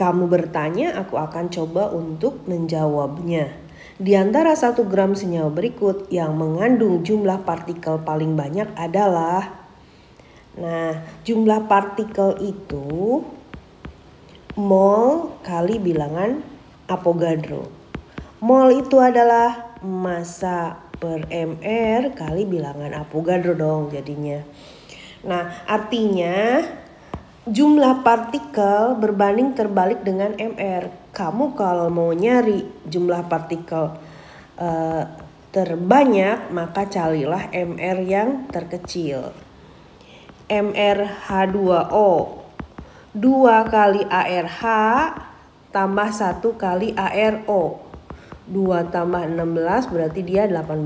Kamu bertanya, aku akan coba untuk menjawabnya. Di antara 1 gram senyawa berikut yang mengandung jumlah partikel paling banyak adalah... Nah, jumlah partikel itu mol kali bilangan Avogadro. Mol itu adalah massa per mr kali bilangan Avogadro dong jadinya. Nah, artinya jumlah partikel berbanding terbalik dengan mr. Kamu kalau mau nyari jumlah partikel terbanyak, maka carilah mr yang terkecil. MrH2O 2 kali ARH tambah 1 kali ARO. 2 tambah 16 berarti dia 18.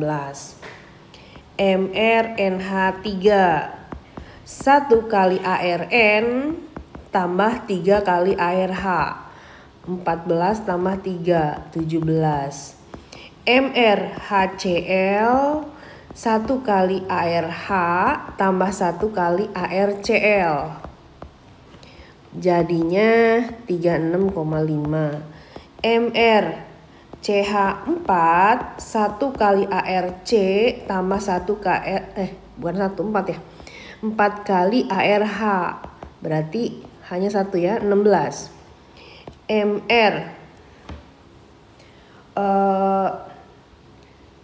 MrNH3 1 kali ARN tambah 3 kali ARH. 14 tambah 3, 17. MrHCl 1 kali ARH tambah 1 kali ARCl. Jadinya 36,5. MrCH4 1 kali ARC tambah 1 kali bukan 1, 4 ya. 4 kali ARH. Berarti hanya 1 ya, 16.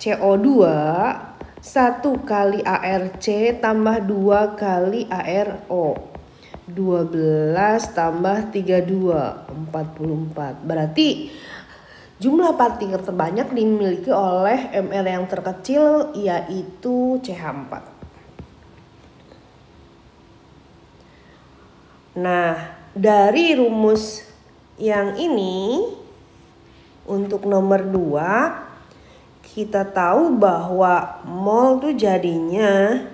CO2 1 kali ARC tambah 2 kali ARO. 12 tambah 32, 44. Berarti jumlah partikel terbanyak dimiliki oleh Mr yang terkecil, yaitu CH4. Nah, dari rumus yang ini untuk nomor 2 kita tahu bahwa mol itu jadinya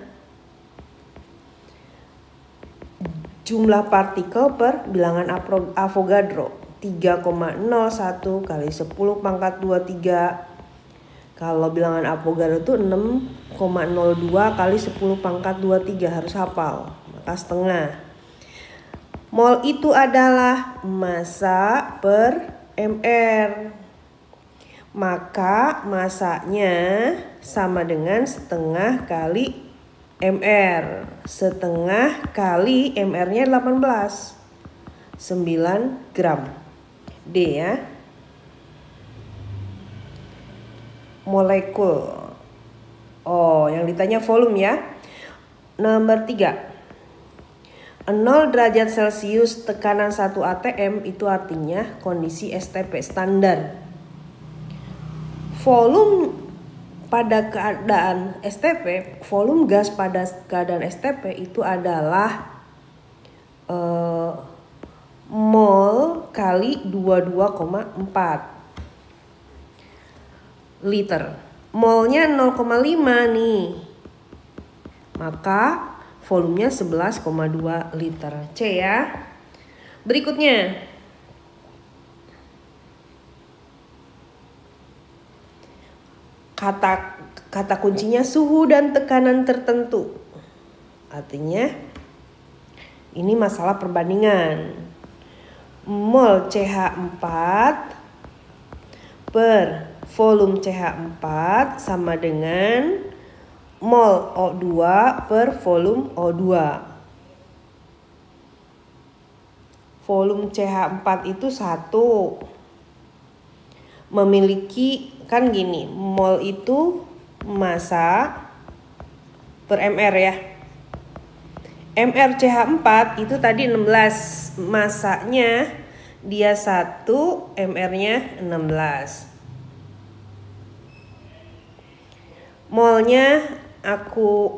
jumlah partikel per bilangan Avogadro. 3,01 kali 10 pangkat 23. Kalau bilangan Avogadro itu 6,02 kali 10 pangkat 23, harus hafal. Maka setengah. Mol itu adalah massa per mr. Maka massanya sama dengan setengah kali mr. Setengah kali mr-nya 18. 9 gram. D ya. Molekul. Oh, yang ditanya volume ya. Nomor 3. 0 derajat Celcius tekanan 1 atm itu artinya kondisi STP standar. Volume pada keadaan STP, volume gas pada keadaan STP itu adalah mol kali 22,4 liter. Molnya 0,5 nih. Maka volumenya 11,2 liter. C ya. Berikutnya. Kata kuncinya suhu dan tekanan tertentu. Artinya ini masalah perbandingan. Mol CH4 per volume CH4 sama dengan mol O2 per volume O2. Volume CH4 itu 1. Memiliki, kan gini, mol itu massa per mr ya. Mr CH4 itu tadi 16, massanya dia 1, mr-nya 16. Molnya aku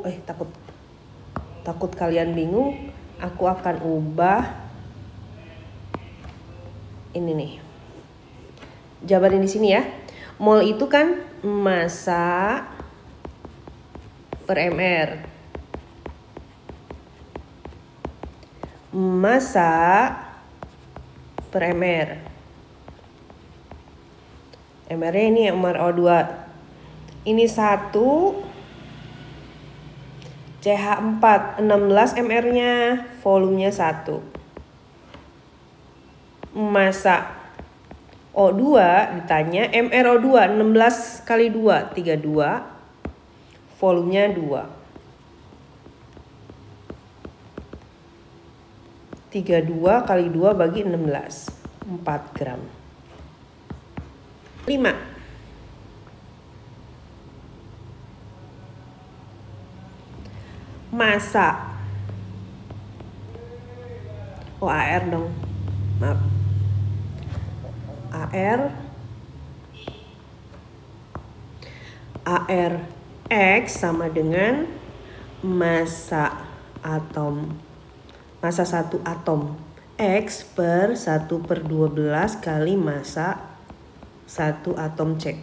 takut kalian bingung, aku akan ubah ini nih. Jabarin di sini ya. Mol itu kan massa per mr. Massa per mr. MR-nya ini MrO2. Ini 1. CH4 16 mr-nya, volumenya 1. massa O2 ditanya MrO2 16 kali 2 32, volumenya 2. 32 kali 2 bagi 16, 4 gram. 5. Massa AR dong, maaf, AR X sama dengan massa satu atom X per 1/12 kali massa satu atom C.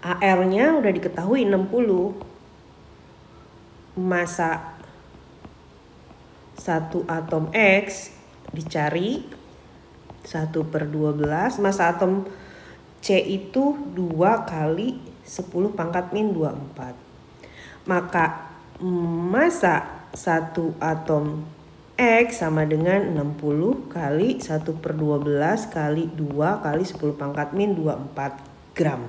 AR-nya udah diketahui 60. Massa satu atom X dicari 1/12, massa atom C itu 2 kali 10 pangkat min 24. Maka massa satu atom X sama dengan 60 kali 1/12 kali 2 kali 10 pangkat min 24 gram.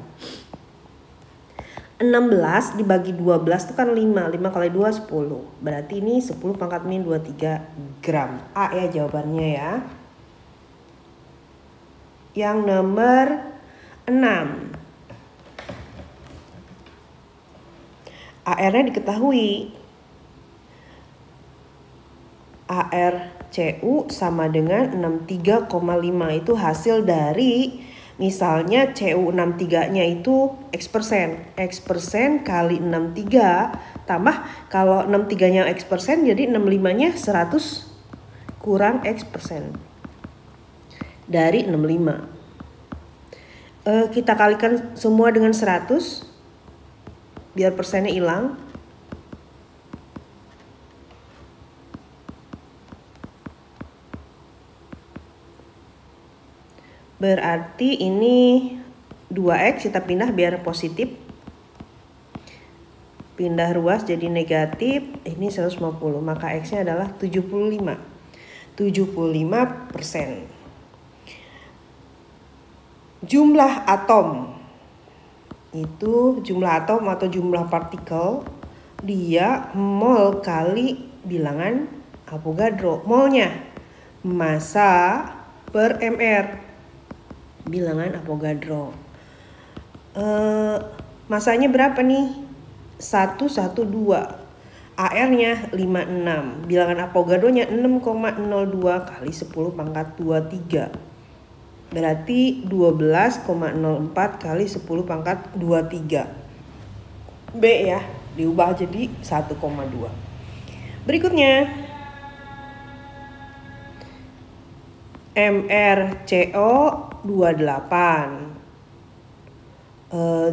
16 dibagi 12 itu kan 5 kali 2 10. Berarti ini 10 pangkat min 23 gram. A ya jawabannya ya. Yang nomor 6. AR-nya diketahui. ArCu sama dengan 63,5. Itu hasil dari misalnya Cu63-nya itu X persen kali 63 tambah, kalau 63-nya X persen jadi 65-nya 100 kurang X persen dari 65. Kita kalikan semua dengan 100 biar persennya hilang. Berarti ini 2X kita pindah biar positif. Pindah ruas jadi negatif, ini 150. Maka X-nya adalah 75%. Jumlah atom. Itu jumlah atom atau jumlah partikel. Dia mol kali bilangan Avogadro. Molnya massa per mr. Bilangan Avogadro. Masanya berapa nih? 112. AR-nya 56. Bilangan Avogadro-nya 6,02 kali 10 pangkat 23. Berarti 12,04 kali 10 pangkat 23. B ya, diubah jadi 1,2. Berikutnya MrCO 28.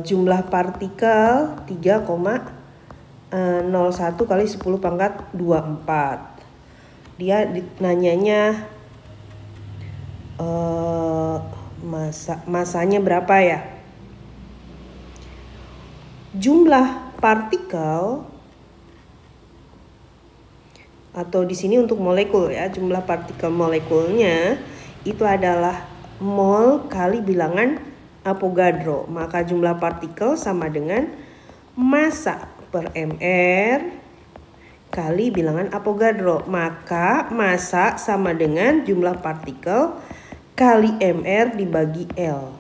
Jumlah partikel 3,01 kali 10 pangkat 24. Dia nanyanya masanya berapa ya? Jumlah partikel atau di sini untuk molekul ya, jumlah partikel molekulnya itu adalah mol kali bilangan Avogadro. Maka jumlah partikel sama dengan massa per mr kali bilangan Avogadro. Maka massa sama dengan jumlah partikel kali mr dibagi L.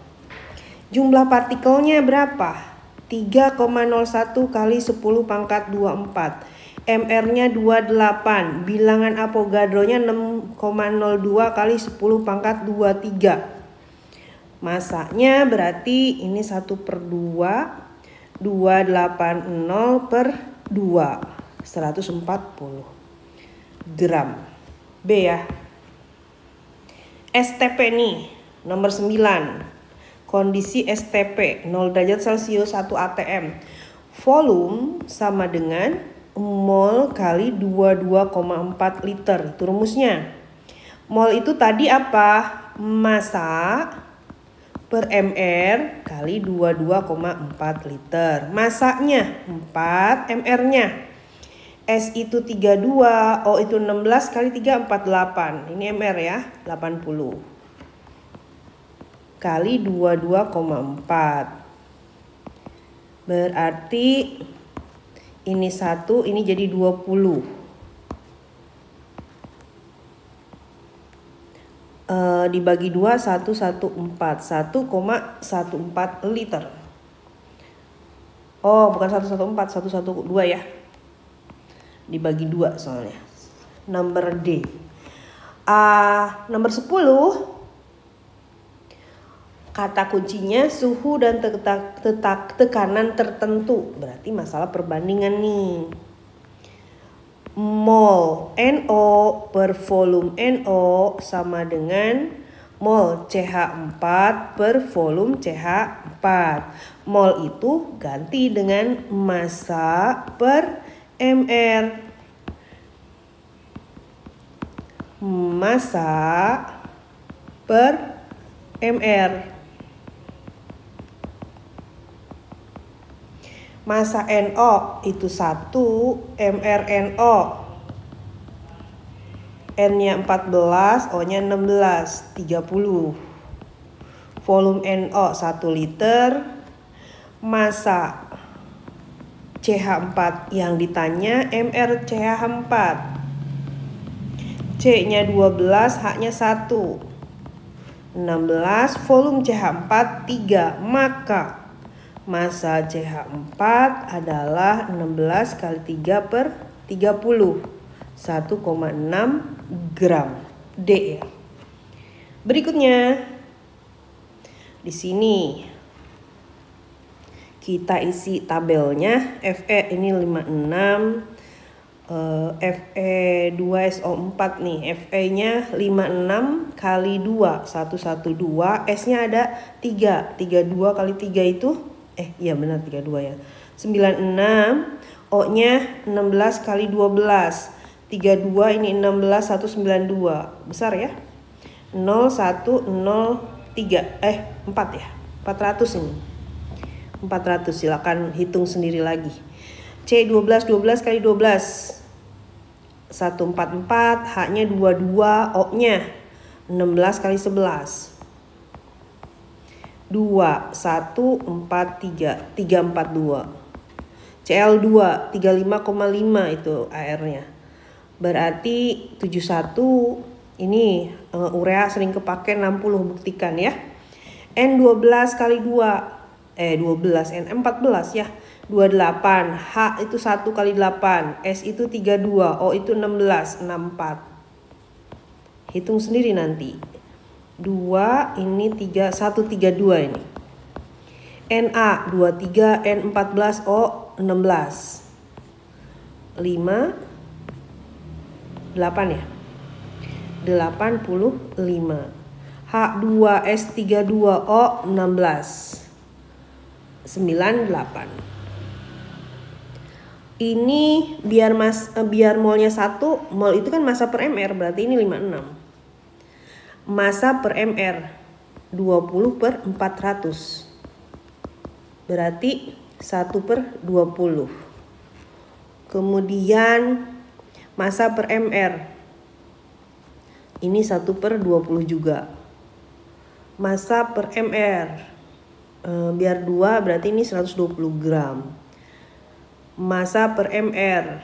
Jumlah partikelnya berapa? 3,01 kali 10 pangkat 24. MR-nya 28, bilangan Avogadro-nya 6,02 kali 10 pangkat 23. Masanya berarti ini 1/2, 280 per 2, 140 gram. B ya. STP nih, nomor 9. Kondisi STP 0 derajat Celcius 1 atm. Volume sama dengan mol kali 22,4 liter. Itu rumusnya. Mol itu tadi apa? Massa per mr kali 22,4 liter. Massanya 4, mr-nya. S itu 32, O itu 16 kali 3 48. Ini MR ya, 80. Kali 22,4. Berarti ini 1, ini jadi 20. Dibagi 2, 114. 1,14 liter. Oh, bukan 114, 112 ya. Dibagi 2 soalnya. Nomor D. Nomor 10. Kata kuncinya suhu dan tekanan tertentu. Berarti masalah perbandingan nih. Mol NO per volume NO sama dengan mol CH4 per volume CH4. Mol itu ganti dengan massa per MR. Massa per MR. Massa NO itu 1, mRNO. N-nya 14, O-nya 16, 30. Volume NO 1 liter. Massa CH4 yang ditanya mrCH4. C-nya 12, H-nya 1. 16, volume CH4 3, maka massa CH4 adalah 16 kali 3 per 30. 1,6 gram. D ya. Berikutnya. Di sini kita isi tabelnya. Fe ini 56. Fe2SO4 nih. Fe-nya 56 kali 2, 112. S-nya ada 3. 32 kali 3 itu iya benar 32 ya. 96. O-nya 16 kali 12. 32 ini 16 192. Besar ya. 0103 4 ya. 400 ini. 400 silakan hitung sendiri lagi. C12 12 kali 12. 144, H-nya 22, O-nya 16 kali 11. 2, 1, 4, 3, 342. Cl2, 35,5 itu AR-nya. Berarti 71, ini urea sering kepake 60, buktikan ya. N12 kali 2, 12, N14 ya. 28, H itu 1 kali 8, S itu 32, O itu 16, 64. Hitung sendiri nanti. 2 ini 3 132 ini. Na 23 N14 O 16. 5 8 ya. 85. H2S32 O 16. 98. Ini biar molnya 1, mol itu kan massa per mr, berarti ini 56. Massa per mr 20 per 400. Berarti 1 per 20. Kemudian massa per mr. Ini 1 per 20 juga. Massa per mr. Biar 2 berarti ini 120 gram. Massa per mr.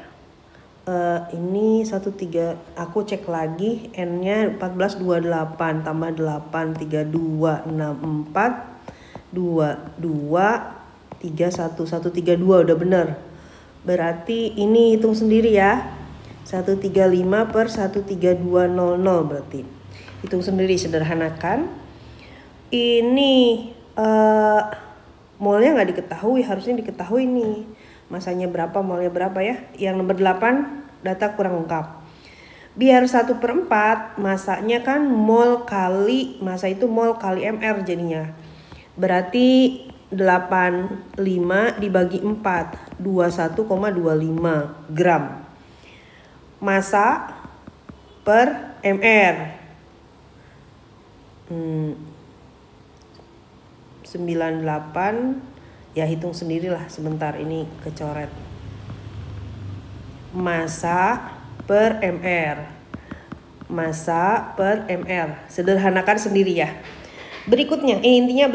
Ini 13, aku cek lagi, N-nya 1428 tambah 8 32 64 22 31 132 udah bener. Berarti ini hitung sendiri ya. 135 per 13200 berarti. Hitung sendiri, sederhanakan. Ini molnya nggak diketahui, harusnya diketahui nih. Masanya berapa, molnya berapa ya. Yang nomor 8 data kurang lengkap. Biar 1/4 masanya kan mol kali, massa itu mol kali mr jadinya. Berarti 85 dibagi 4, 21,25 gram. Massa per mr. 98. Ya hitung sendirilah, sebentar ini kecoret. massa per mr. Massa per mr. Sederhanakan sendiri ya. Berikutnya, intinya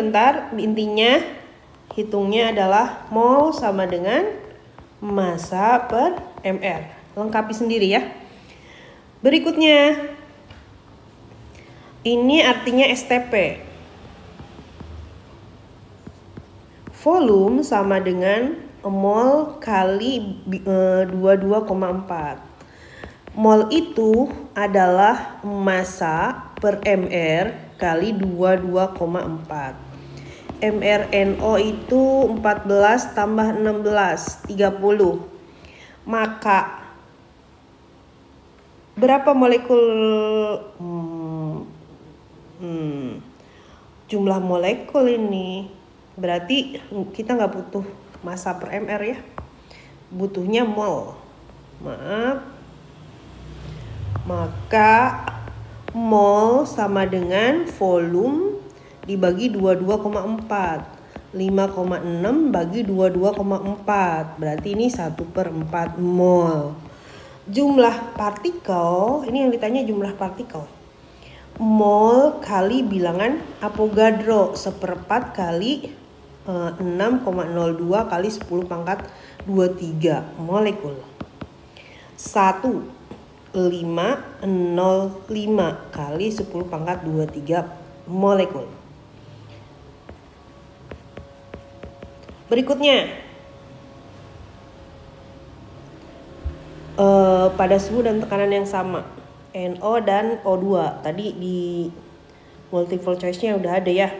hitungnya adalah mol sama dengan massa per mr. Lengkapi sendiri ya. Berikutnya, ini artinya STP. Volume sama dengan mol kali 22,4. Mol itu adalah massa per mr kali 22,4. mRNO itu 14 tambah 16, 30. Maka berapa molekul jumlah molekul ini? Berarti kita nggak butuh massa per mr ya. Butuhnya mol. Maka mol sama dengan volume dibagi 22,4. 5,6 bagi 22,4. Berarti ini 1/4 mol. Jumlah partikel, ini yang ditanya jumlah partikel. Mol kali bilangan Avogadro, 1/4 kali 6,02 kali 10 pangkat 23 molekul. 1505 kali 10 pangkat 23 molekul. Berikutnya, pada suhu dan tekanan yang sama, NO dan O2. Tadi di multiple choice-nya udah ada ya.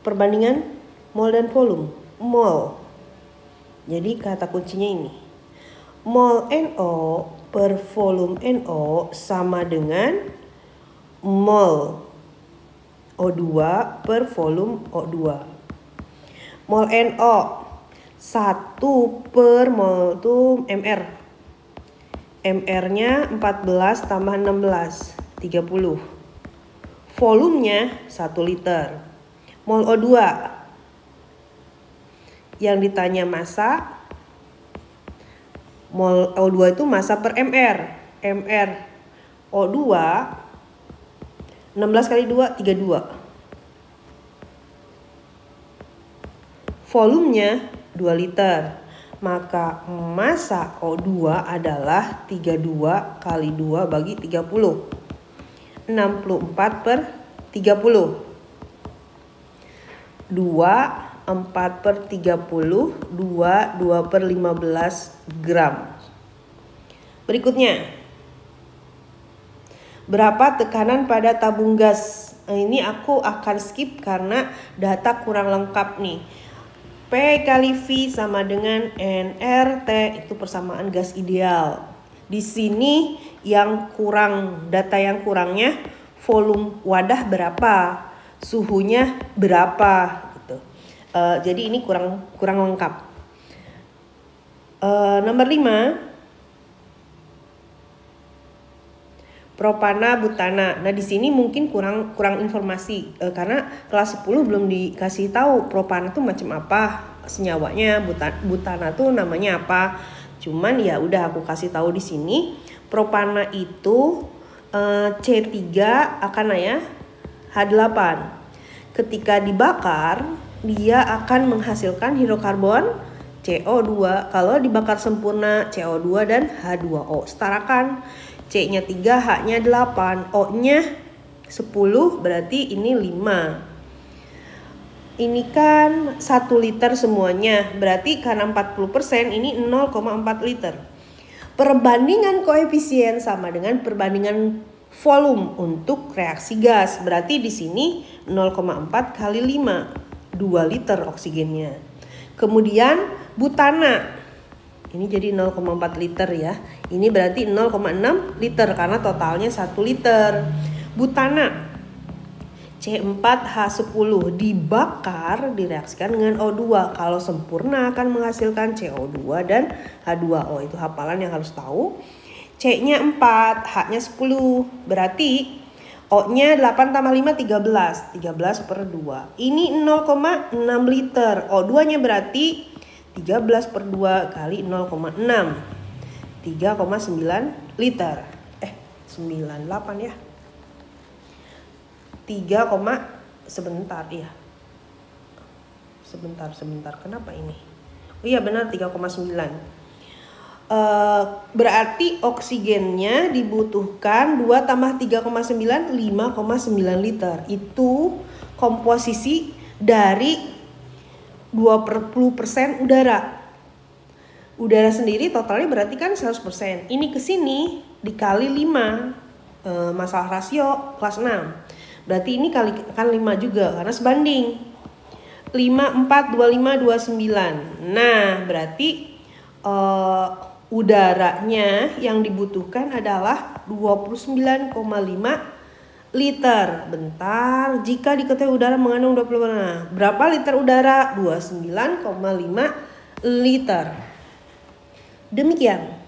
Perbandingan mol dan volume. Mol. Jadi kata kuncinya ini. Mol NO per volume NO sama dengan mol O2 per volume O2. Mol NO 1 per mol itu mr. MR-nya 14 tambah 16, 30. Volumenya 1 liter. Mol O2. Yang ditanya massa. Mol O2 itu massa per mr. MR O2 16 kali 2, 32. Volumenya 2 liter. Maka massa O2 adalah 32 kali 2 bagi 30. 64 per 30. 2, 4 per 30, 2 per 15 gram. Berikutnya. Berapa tekanan pada tabung gas? Ini aku akan skip karena data kurang lengkap nih. P kali V sama dengan nRT, itu persamaan gas ideal. Di sini yang kurang, data yang kurangnya volume wadah berapa, suhunya berapa gitu. Jadi ini kurang lengkap. Nomor 5. Propana butana. Nah, di sini mungkin kurang informasi karena kelas 10 belum dikasih tahu propana itu macam apa, senyawanya, butana tuh namanya apa. Cuman ya udah aku kasih tahu di sini. Propana itu C3 akan H8. Ketika dibakar, dia akan menghasilkan hidrokarbon CO2. Kalau dibakar sempurna CO2 dan H2O. Setarakan. C-nya 3, H-nya 8, O-nya 10, berarti ini 5. Ini kan 1 liter semuanya, berarti karena 40% ini 0,4 liter. Perbandingan koefisien sama dengan perbandingan volume untuk reaksi gas. Berarti di sini 0,4 kali 5, 2 liter oksigennya. Kemudian butana. Ini jadi 0,4 liter ya. Ini berarti 0,6 liter karena totalnya 1 liter. Butana C4H10 dibakar direaksikan dengan O2. Kalau sempurna akan menghasilkan CO2 dan H2O. Itu hafalan yang harus tahu. C-nya 4, H-nya 10. Berarti O-nya 8 tambah 5 13. 13 per 2. Ini 0,6 liter. O2-nya berarti 13 per 2 kali 0,6. 3,9 liter. 98 ya. 3, sebentar ya. Sebentar. Kenapa ini? Oh iya benar 3,9. Berarti oksigennya dibutuhkan 2 tambah 3,9, 5,9 liter. Itu komposisi dari 20% udara. Udara sendiri totalnya berarti kan 100%. Ini ke sini dikali 5. Masalah rasio kelas 6. Berarti ini kali kan 5 juga karena sebanding. 5, 4, 25, 29. Nah, berarti udaranya yang dibutuhkan adalah 29,5 liter. Bentar, jika diketahui udara mengandung 20. Nah, berapa liter udara? 29,5 liter. Demikian.